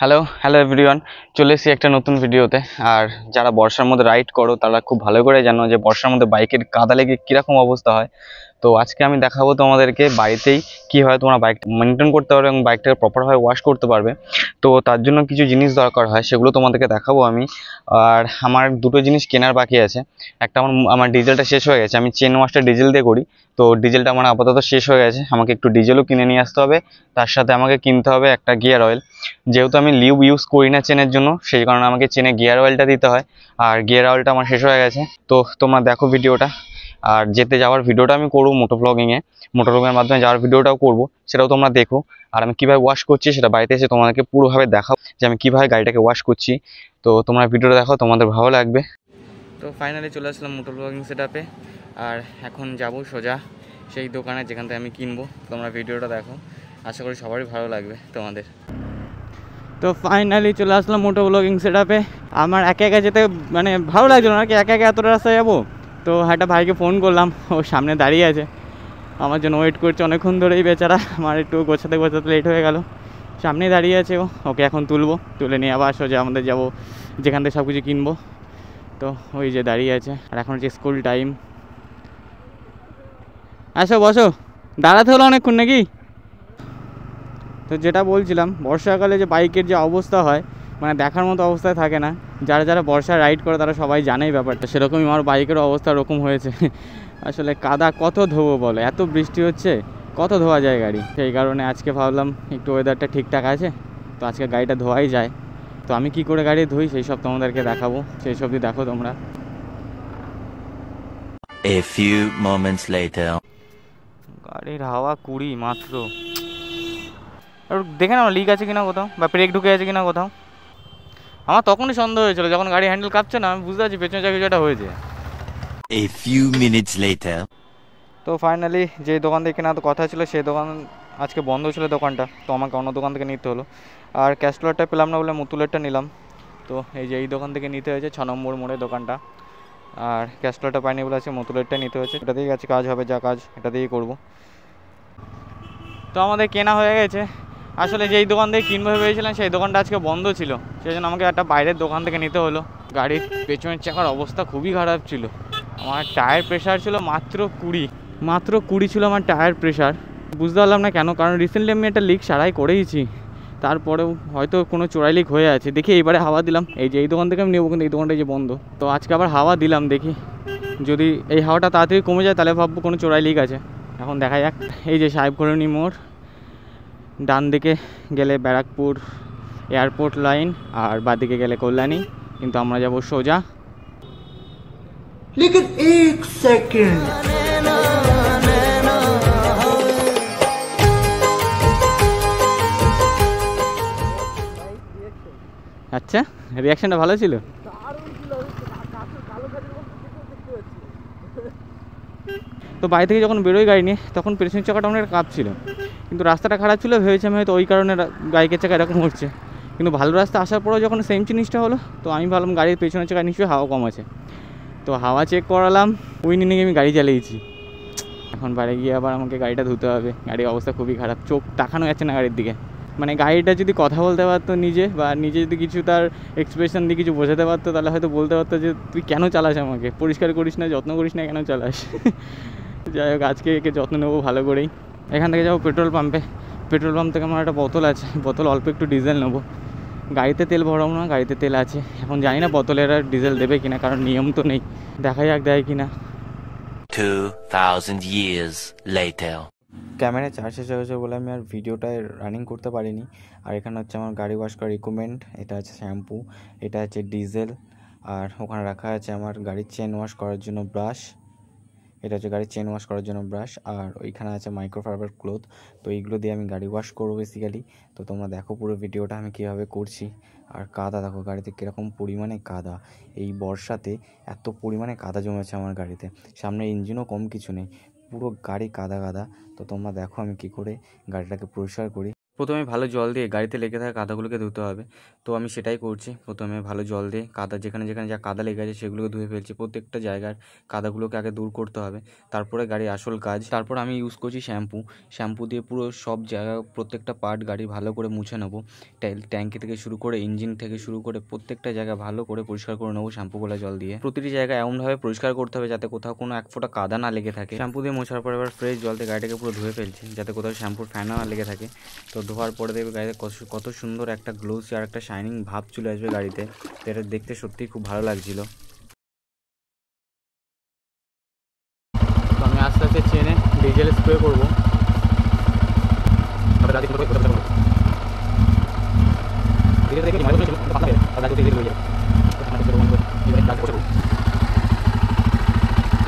Hello hello everyone, চলে এসেছি একটা নতুন ভিডিওতে। আর যারা বর্ষার মধ্যে রাইড করো তারা খুব ভালো করে জানো যে বর্ষার মধ্যে বাইকের কাদা লেগে কীরকম অবস্থা হয়। তো আজকে আমি দেখাবো তোমাদেরকে বাড়িতেই কীভাবে তোমরা বাইকটা মেনটেন করতে পারবে এবং বাইকটাকে প্রপারভাবে ওয়াশ করতে পারবে। তো তার জন্য কিছু জিনিস দরকার হয়, সেগুলো তোমাদেরকে দেখাবো আমি। আর আমার দুটো জিনিস কেনার বাকি আছে। একটা আমার ডিজেলটা শেষ হয়ে গেছে, আমি চেন ওয়াশটা ডিজেল দিয়ে করি। তো ডিজেলটা আমার আপাতত শেষ হয়ে গেছে, আমাকে একটু ডিজেলও কিনে নিয়ে আসতে হবে। তার সাথে আমাকে কিনতে হবে একটা গিয়ার অয়েল। যেহেতু আমি লিউব ইউজ করি না চেনের জন্য, সেই কারণে আমাকে চেনে গিয়ার অয়েলটা দিতে হয়। আর গিয়ার অয়েলটা আমার শেষ হয়ে গেছে। তো তোমরা দেখো ভিডিওটা। আর যেতে যাওয়ার ভিডিওটা আমি করবো মোটোব্লগিংয়ের মাধ্যমে যাওয়ার ভিডিওটাও করব, সেটাও তোমরা দেখো। আর আমি কীভাবে ওয়াশ করছি সেটা বাড়িতে এসে তোমাদেরকে পুরোভাবে দেখাও যে আমি কীভাবে গাড়িটাকে ওয়াশ করছি। তো তোমরা ভিডিওটা দেখো, তোমাদের ভালো লাগবে। তো ফাইনালি চলে আসলাম মোটোব্লগিং সেটআপে। আর এখন যাব সোজা সেই দোকানে যেখান থেকে আমি কিনবো। তোমরা ভিডিওটা দেখো, আশা করি সবারই ভালো লাগবে তোমাদের। তো ফাইনালি চলে আসলাম মোটোব্লগিং সেটআপে। আমার একা একা যেতে মানে ভালো লাগছিল না, কি একা একা এতটা রাস্তায় যাবো। তো একটা ভাইকে ফোন করলাম, ও সামনে দাঁড়িয়ে আছে, আমার জন্য ওয়েট করছে অনেকক্ষণ ধরেই বেচারা। আমার একটু গোছাতে গোছাতে লেট হয়ে গেল, সামনেই দাঁড়িয়ে আছে ও। ওকে এখন তুলে নিয়ে আবার সোজা আমাদের যাবো যেখান থেকে সব কিছু কিনবো। তো ওই যে দাঁড়িয়ে আছে, আর এখন হচ্ছে স্কুল টাইম। আসো বসো, দাঁড়াতে হলো অনেকক্ষণ নাকি। তো যেটা বলছিলাম, বর্ষাকালে যে বাইকের যে অবস্থা হয় মানে দেখার মতো অবস্থায় থাকে না। যারা যারা বর্ষায় রাইড করে তারা সবাই জানেই ব্যাপারটা, সেরকমই আমার বাইকেরও অবস্থা ওরকম হয়েছে। আসলে কাদা কত ধোবো বলো, এত বৃষ্টি হচ্ছে, কত ধোয়া যায় গাড়ি। সেই কারণে আজকে ভাবলাম একটু ওয়েদারটা ঠিকঠাক আছে, তো আজকে গাড়িটা ধোয়াই যায়। তো আমি কি করে গাড়ি ধুই সেই সব তোমাদেরকে দেখাবো, সেই সবই দেখো তোমরা। A few moments later. গাড়ির হাওয়া 20 মাত্র। আর দেখে নাও লিক আছে কিনা কোথাও, বা ব্রেক ঢুকে আছে কিনা কোথাও। আমার তখনই সন্দেহ হয়েছিল যখন গাড়ি হ্যান্ডেল কাঁপছে না, আমি বুঝতে পারছি পেছনে যা কিছু একটা হয়েছে। A few minutes later. তো ফাইনালি যে দোকান থেকে কেনার কথা ছিল সেই দোকান আজকে বন্ধ ছিল দোকানটা, তো আমাকে অন্য দোকান থেকে নিতে হলো। আর ক্যাস্টলারটা পেলাম না বলে মুতুলেরটা নিলাম। তো এই যে এই দোকান থেকে নিতে হয়েছে, 6 নম্বর মোড়ে দোকানটা। আর ক্যাস্টলারটা পাইনি বলে আছে মুতুলেরটা নিতে হয়েছে, এটা দিয়েই আছে কাজ হবে, যা কাজ এটা দিয়েই করবো। তো আমাদের কেনা হয়ে গেছে। আসলে যেই দোকান থেকে কিনবো ভেবেছিলাম সেই দোকানটা আজকে বন্ধ ছিল, সেই জন্য আমাকে একটা বাইরের দোকান থেকে নিতে হলো। গাড়ির পেছনের চাকার অবস্থা খুবই খারাপ ছিল। আমার টায়ার প্রেশার ছিল মাত্র 20 ছিল আমার টায়ার প্রেশার। বুঝতে পারলাম না কেন, কারণ রিসেন্টলি আমি একটা লিক সারাই করেইছি, তারপরেও হয়তো কোনো চোরাই লিক হয়ে আছে। দেখি এইবারে হাওয়া দিলাম, এই যে এই দোকান থেকে আমি নেবো, কিন্তু এই দোকানটা যে বন্ধ। তো আজকে আবার হাওয়া দিলাম, দেখি যদি এই হাওয়াটা তাড়াতাড়ি কমে যায় তাহলে ভাববো কোনো চোরাই লিক আছে। এখন দেখা যাক। এই যে সাহেব কলোনি মোড়, ডান দিকে গেলে ব্যারাকপুর এয়ারপোর্ট লাইন, আর বাঁদিকে গেলে কল্যাণী, কিন্তু আমরা যাব সোজা। लेकिन एक सेकंड আচ্ছা, রিয়াকশনটা ভালো ছিল। তো বাড়ি থেকে যখন বেরোই গাড়ি নিয়ে, তখন পেছনের চাকাটা অনেক কাঁপছিল, কিন্তু রাস্তাটা খারাপ ছিল, ভেবেছি আমি হয়তো ওই কারণে বাইকের চাকা এরকম হচ্ছে। কিন্তু ভালো রাস্তা আসার পরেও যখন সেম জিনিসটা হলো, তো আমি ভাবলাম গাড়ির পেছনের চাকা নিশ্চয়ই হাওয়া কম আছে। তো হাওয়া চেক করালাম, ওই নিয়ে আমি গাড়ি চালিয়েছি। এখন বাড়ি গিয়ে আবার আমাকে গাড়িটা ধুতে হবে, গাড়ির অবস্থা খুবই খারাপ, চোখ তাকানো যাচ্ছে না গাড়ির দিকে। মানে গাড়িটা যদি কথা বলতে পারতো নিজে, বা নিজে যদি কিছু তার এক্সপ্রেশন দিয়ে কিছু বোঝাতে পারতো, তাহলে হয়তো বলতে পারতো যে তুই কেন চালাস, আমাকে পরিষ্কার করিস না, যত্ন করিস না, কেন চালাস। যাই হোক, আজকে একে যত্ন নেবো ভালো করেই। এখান থেকে যাবো পেট্রোল পাম্পে, পেট্রোল পাম্প থেকে আমার একটা বোতল আছে, বোতল অল্প একটু ডিজেল নেবো। গাড়িতে তেল ভরাবো না, গাড়িতে তেল আছে। এখন জানি না বোতলের আর ডিজেল দেবে কিনা, কারণ নিয়ম তো নেই, দেখা যাক দেয় কিনা। 2000 years later. ক্যামেরায় চার্জ শেষ হয়েছে বলে আমি আর ভিডিওটায় রানিং করতে পারিনি। আর এখানে হচ্ছে আমার গাড়ি ওয়াশ করার ইকুইপমেন্ট, এটা আছে শ্যাম্পু, এটা আছে ডিজেল, আর ওখানে রাখা আছে আমার গাড়ির চেন ওয়াশ করার জন্য ব্রাশ, এটা হচ্ছে গাড়ির চেন ওয়াশ করার জন্য ব্রাশ। আর ওইখানে আছে মাইক্রোফাইবার ক্লথ। তো এইগুলো দিয়ে আমি গাড়ি ওয়াশ করবো বেসিক্যালি। তো তোমরা দেখো পুরো ভিডিওটা আমি কীভাবে করছি। আর কাদা দেখো গাড়িতে কীরকম পরিমাণে কাদা, এই বর্ষাতে এত পরিমাণে কাদা জমেছে আমার গাড়িতে। সামনে ইঞ্জিনও কম কিছু নেই, পুরো গাড়ি কাদা কাদা। তো তোমরা দেখো আমি কি করে গাড়িটাকে পরিষ্কার করি। প্রথমে ভালো জল দিয়ে গাড়িতে লেগে থাকা কাদাগুলোকে ধুতে হবে। তো আমি সেটাই করছি, প্রথমে ভালো জল দিয়ে কাদা যেখানে যেখানে যা কাদা লেগে আছে সেগুলোকে ধুয়ে ফেলছি। প্রত্যেকটা জায়গার কাদাগুলোকে আগে দূর করতে হবে, তারপরে গাড়ির আসল কাজ। তারপর আমি ইউজ করছি শ্যাম্পু দিয়ে পুরো সব জায়গা প্রত্যেকটা পার্ট গাড়ি ভালো করে মুছে নেবো। ট্যাঙ্কি থেকে শুরু করে ইঞ্জিন থেকে শুরু করে প্রত্যেকটা জায়গা ভালো করে পরিষ্কার করে নেবো শ্যাম্পু গোলা জল দিয়ে। প্রতিটি জায়গা এমনভাবে পরিষ্কার করতে হবে যাতে কোথাও কোনো এক ফোঁটা কাদা না লেগে থাকে। শ্যাম্পু দিয়ে মোছার পর এবার ফ্রেশ জল দিয়ে গাড়িটাকে পুরো ধুয়ে ফেলছি যাতে কোথাও শ্যাম্পুর ফেনা না লেগে থাকে। তো ধোয়ার পরে দেখবে গাড়িতে কত সুন্দর একটা গ্লোসি আর একটা শাইনিং ভাব চলে আসবে গাড়িতে। তো এটা দেখতে সত্যিই খুব ভালো লাগছিল। তো আমি আস্তে আস্তে চেনে ডিজেল স্প্রে করবো।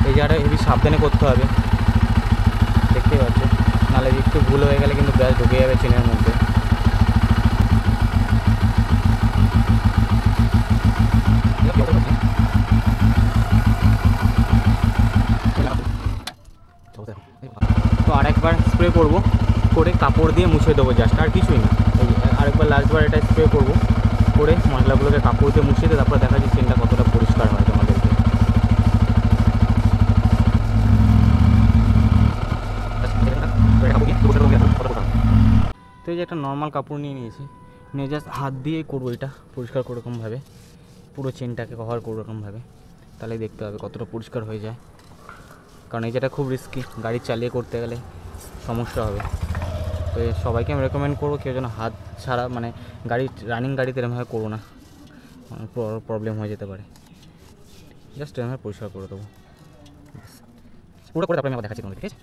এই জায়গাটা হেবি সাবধানে করতে হবে, দেখতেই পাচ্ছ, নাহলে একটু ভুল হয়ে গেলে কিন্তু গ্যাস ঢুকে যাবে চেনের মধ্যে। তো আরেকবার স্প্রে করবো, করে কাপড় দিয়ে মুছে দেবো জাস্ট, আর কিছুই না। আরেকবার লাস্টবার এটা স্প্রে করবো, করে মশলাগুলোকে কাপড় দিয়ে মুছিয়ে দিয়ে তারপরে দেখা যায় চেনটা কতটা পরিষ্কার হয় তোমাদেরকে। তো এই যে একটা নর্মাল কাপড় নিয়ে নিয়েছি, নিয়ে জাস্ট হাত দিয়ে করবো এটা পরিষ্কার কোরকমভাবে, পুরো চেনটাকে কভার কোরকমভাবে, তাহলেই দেখতে হবে কতটা পরিষ্কার হয়ে যায়। কারণ এই যেটা খুব রিস্কি, গাড়ি চালিয়ে করতে গেলে সমস্যা হবে। তো সবাইকে আমি রেকমেন্ড করবো কেউ যেন হাত ছাড়া, মানে রানিং গাড়িতে এরমভাবে করো না, প্রবলেম হয়ে যেতে পারে। জাস্ট এরমভাবে পরিষ্কার করে দেবো পুরো করে, তারপরে আমি আবার দেখাচ্ছি তোমাদের, ঠিক আছে?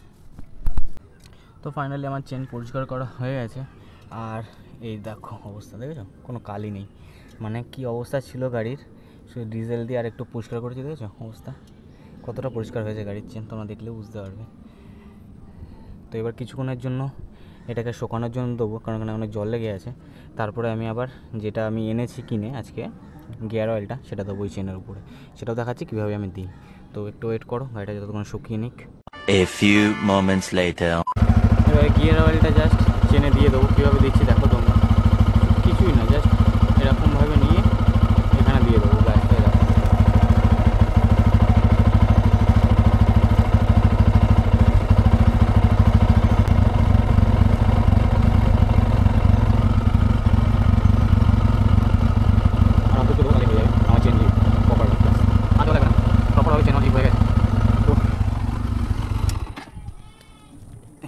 তো ফাইনালি আমার চেন পরিষ্কার করা হয়ে গেছে। আর এই দেখো অবস্থা, দেখেছো কোনো কালি নেই, মানে কি অবস্থা ছিল গাড়ির, শুধু ডিজেল দিয়ে আর একটু পরিষ্কার করেছি, দেখেছো অবস্থা কতটা পরিষ্কার হয়েছে গাড়ির চেন, তোমরা দেখলেও বুঝতে পারবে। তো এবার কিছুক্ষণের জন্য এটাকে শুকানোর জন্য দেবো, কারণ এখানে অনেক জল লেগে আছে। তারপরে আমি আবার যেটা আমি এনেছি কিনে আজকে গিয়ার অয়েলটা, সেটা দেবো ওই চেনের উপরে, সেটাও দেখাচ্ছি কীভাবে আমি দিই। তো একটু ওয়েট করো, গাড়িটা যতক্ষণ শুকিয়ে নিক। A few moments later. এবার গিয়ার অয়েলটা জাস্ট চেনে দিয়ে দেবো, কীভাবে দিচ্ছি দেখো তোমরা, কিছুই না, জাস্ট এরকমভাবে নিয়ে এখানে দিয়ে দেবো গাড়িটা।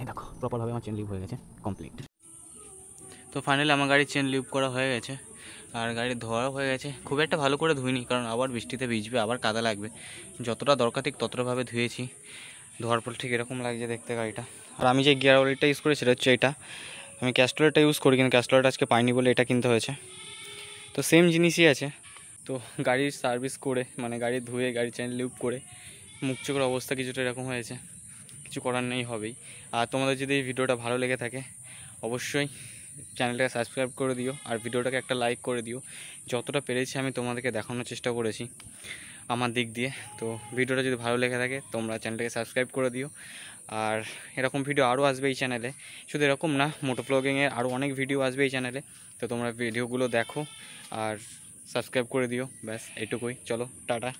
দেখো প্রপারভাবে আমার চেন লিভ হয়ে গেছে কমপ্লিট। তো ফাইনালি আমার গাড়ির চেন লিভ করা হয়ে গেছে, আর গাড়ি ধোয়াও হয়ে গেছে। খুব একটা ভালো করে ধুইনি, কারণ আবার বৃষ্টিতে ভিজবে, আবার কাদা লাগবে। যতটা দরকার ঠিক ততটাভাবে ধুয়েছি। ধোয়ার পর ঠিক এরকম লাগছে দেখতে গাড়িটা। আর আমি যে গিয়ার অয়েলটা ইউজ করি সেটা হচ্ছে এটা, আমি ক্যাস্ট্রলটা ইউজ করি, কিন্তু ক্যাস্ট্রলটা আজকে পাইনি বলে এটা কিনতে হয়েছে। তো সেম জিনিসই আছে। তো গাড়ির সার্ভিস করে, মানে গাড়ি ধুয়ে গাড়ি চেন লিভ করে মুখ চোখের অবস্থা কিছুটা এরকম হয়েছে, কিছু করার নেই, হবেই। আর তোমাদের যদি এই ভিডিওটা ভালো লেগে থাকে অবশ্যই চ্যানেলটাকে সাবস্ক্রাইব করে দিও, আর ভিডিওটাকে একটা লাইক করে দিও। যতটা পেরেছি আমি তোমাদেরকে দেখানোর চেষ্টা করেছি আমার দিক দিয়ে। তো ভিডিওটা যদি ভালো লেগে থাকে তোমরা চ্যানেলটাকে সাবস্ক্রাইব করে দিও। আর এরকম ভিডিও আরও আসবে এই চ্যানেলে, শুধু এরকম না, মোটো ব্লগিংয়ের আরও অনেক ভিডিও আসবে এই চ্যানেলে। তো তোমরা ভিডিওগুলো দেখো আর সাবস্ক্রাইব করে দিও, ব্যাস এইটুকুই। চলো টাটা।